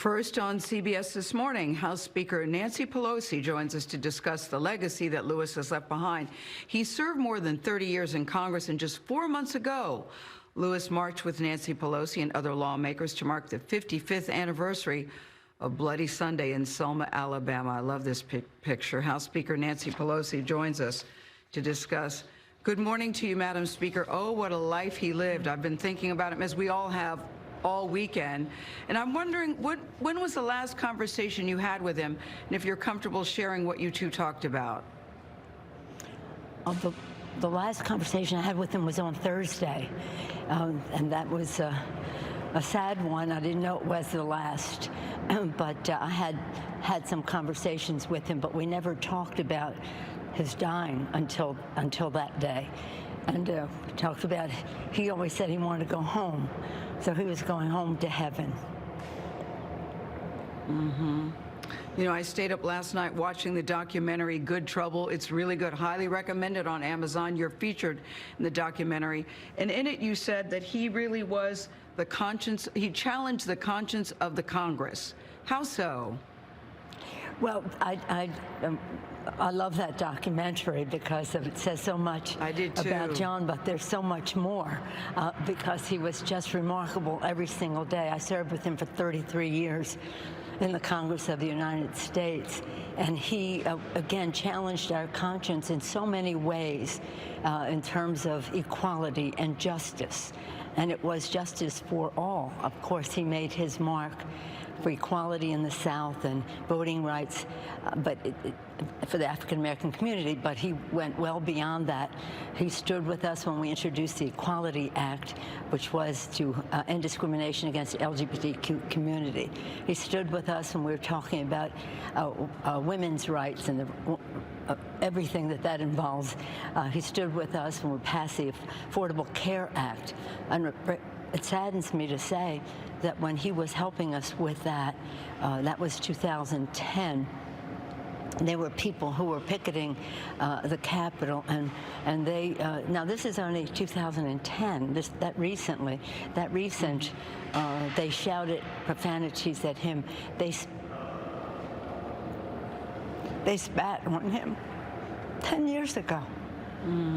First on CBS This Morning, House Speaker Nancy Pelosi joins us to discuss the legacy that Lewis has left behind. He served more than 30 years in Congress, and just 4 months ago, Lewis marched with Nancy Pelosi and other lawmakers to mark the 55th anniversary of Bloody Sunday in Selma, Alabama. I love this picture. House Speaker Nancy Pelosi joins us to discuss. Good morning to you, Madam Speaker. Oh, what a life he lived. I've been thinking about him, as we all have, all weekend. And I'm wondering, when was the last conversation you had with him, and if you're comfortable sharing what you two talked about? The last conversation I had with him was on Thursday, and that was a sad one. I didn't know it was the last, but I had some conversations with him, but we never talked about his dying until that day. And we talked about, he always said he wanted to go home, so he was going home to heaven. Mm-hmm. You know, I stayed up last night watching the documentary Good Trouble. It's really good. Highly recommended on Amazon. You're featured in the documentary. And in it, you said that he really was the conscience, he challenged the conscience of the Congress. How so? Well, I love that documentary because it says so much about John, but there's so much more because he was just remarkable every single day. I served with him for 33 years in the Congress of the United States, and he, again, challenged our conscience in so many ways in terms of equality and justice, and it was justice for all. Of course, he made his mark for equality in the South and voting rights, but for the African-American community, but he went well beyond that. He stood with us when we introduced the Equality Act, which was to end discrimination against the LGBTQ community. He stood with us when we were talking about women's rights and everything that involves. He stood with us when we passed the Affordable Care Act. And it saddens me to say that when he was helping us with that, that was 2010, there were people who were picketing the Capitol, and they, now this is only 2010, that recent, they shouted profanities at him. They spat on him 10 years ago.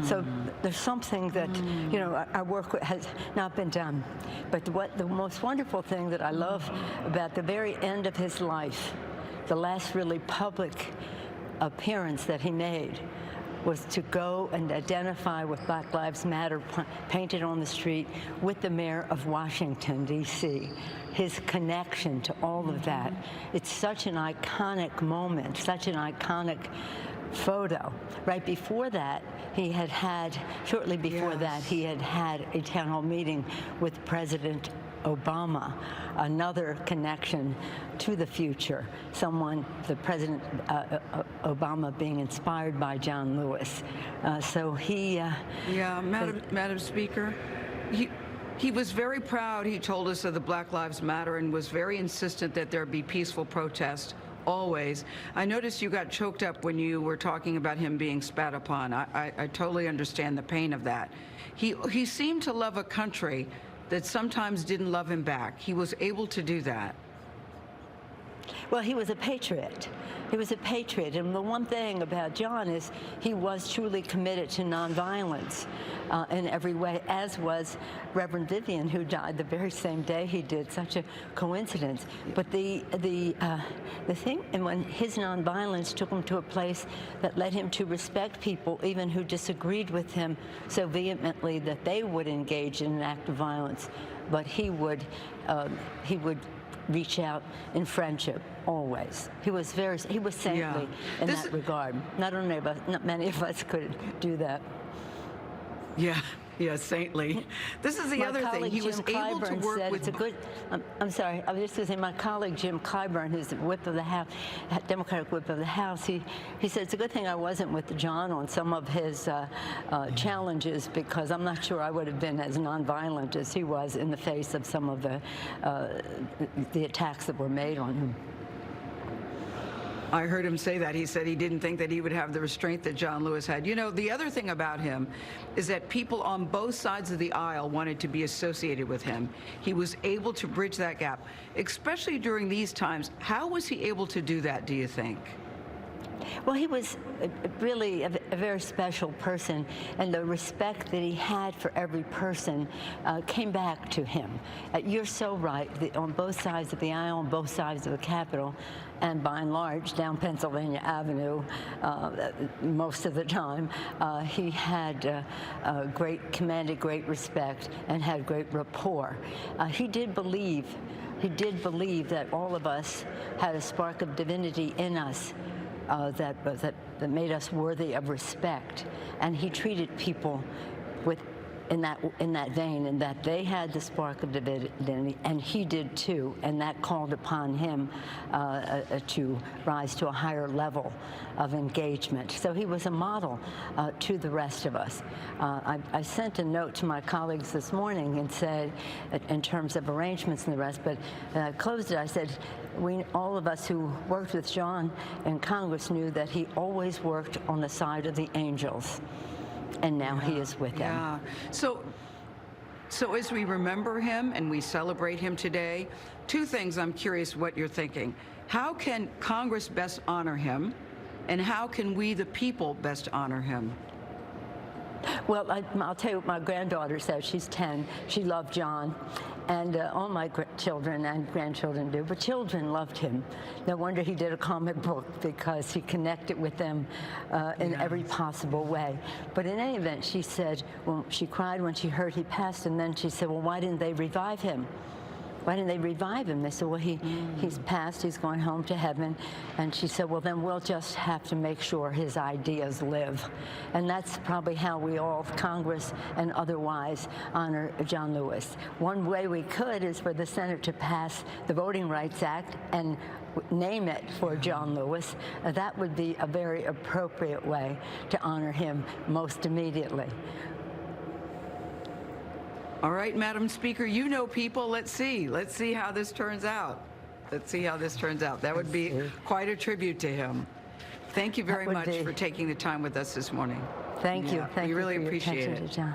So there's something that, you know, our work has not been done. But the most wonderful thing that I love about the very end of his life, the last really public appearance that he made, was to go and identify with Black Lives Matter painted on the street with the mayor of Washington, D.C. His connection to all of that. It's such an iconic moment, such an iconic photo. Right before that, shortly before that, he had a town hall meeting with President Obama, another connection to the future, the President Obama being inspired by John Lewis. So he... yeah, Madam Speaker, he was very proud, he told us, of the Black Lives Matter and was very insistent that there be peaceful protest. Always. I noticed you got choked up when you were talking about him being spat upon. I totally understand the pain of that. He seemed to love a country that sometimes didn't love him back. He was able to do that. Well, he was a patriot. He was a patriot, and the one thing about John is he was truly committed to nonviolence in every way, as was Reverend Vivian, who died the very same day he did. Such a coincidence. But the thing, and when his nonviolence took him to a place that led him to respect people, even who disagreed with him so vehemently that they would engage in an act of violence, but he would reach out in friendship always. He was saintly in that regard. Not many of us could do that. Yeah, saintly. This is the other thing. He was able to work with... I'm sorry, I was just going to say, my colleague Jim Clyburn, who's the whip of the House, Democratic whip of the House, he said it's a good thing I wasn't with John on some of his challenges, because I'm not sure I would have been as nonviolent as he was in the face of some of the attacks that were made on him. I heard him say that. He said he didn't think that he would have the restraint that John Lewis had. You know, the other thing about him is that people on both sides of the aisle wanted to be associated with him. He was able to bridge that gap, especially during these times. How was he able to do that, do you think? Well, he was really a very special person, and the respect that he had for every person came back to him. You're so right. On both sides of the aisle, on both sides of the Capitol, and by and large, down Pennsylvania Avenue, most of the time, he had commanded great respect and had great rapport. He did believe that all of us had a spark of divinity in us. That made us worthy of respect, and he treated people in that vein, and that they had the spark of divinity, and he did too, and that called upon him to rise to a higher level of engagement. So he was a model to the rest of us. I sent a note to my colleagues this morning and said, in terms of arrangements and the rest, but I closed it. I said, all of us who worked with John in Congress knew that he always worked on the side of the angels. And now he is with them. Yeah. So as we remember him and we celebrate him today, two things I'm curious what you're thinking. How can Congress best honor him? And how can we, the people, best honor him? Well, I'll tell you what my granddaughter says. She's 10. She loved John. And all my children and grandchildren do, but children loved him. No wonder he did a comic book, because he connected with them in every possible way. But in any event, she said, well, she cried when she heard he passed, and then she said, well, why didn't they revive him? Why didn't they revive him? They said, well, he's passed, he's going home to heaven. And she said, well, then we'll just have to make sure his ideas live. And that's probably how we all, Congress and otherwise, honor John Lewis. One way we could is for the Senate to pass the Voting Rights Act and name it for John Lewis. That would be a very appropriate way to honor him most immediately. All right, Madam Speaker, you know people. Let's see how this turns out. Let's see how this turns out. That would be quite a tribute to him. Thank you very much for taking the time with us this morning. Thank you. Thank you we really for your appreciate attention it. to John.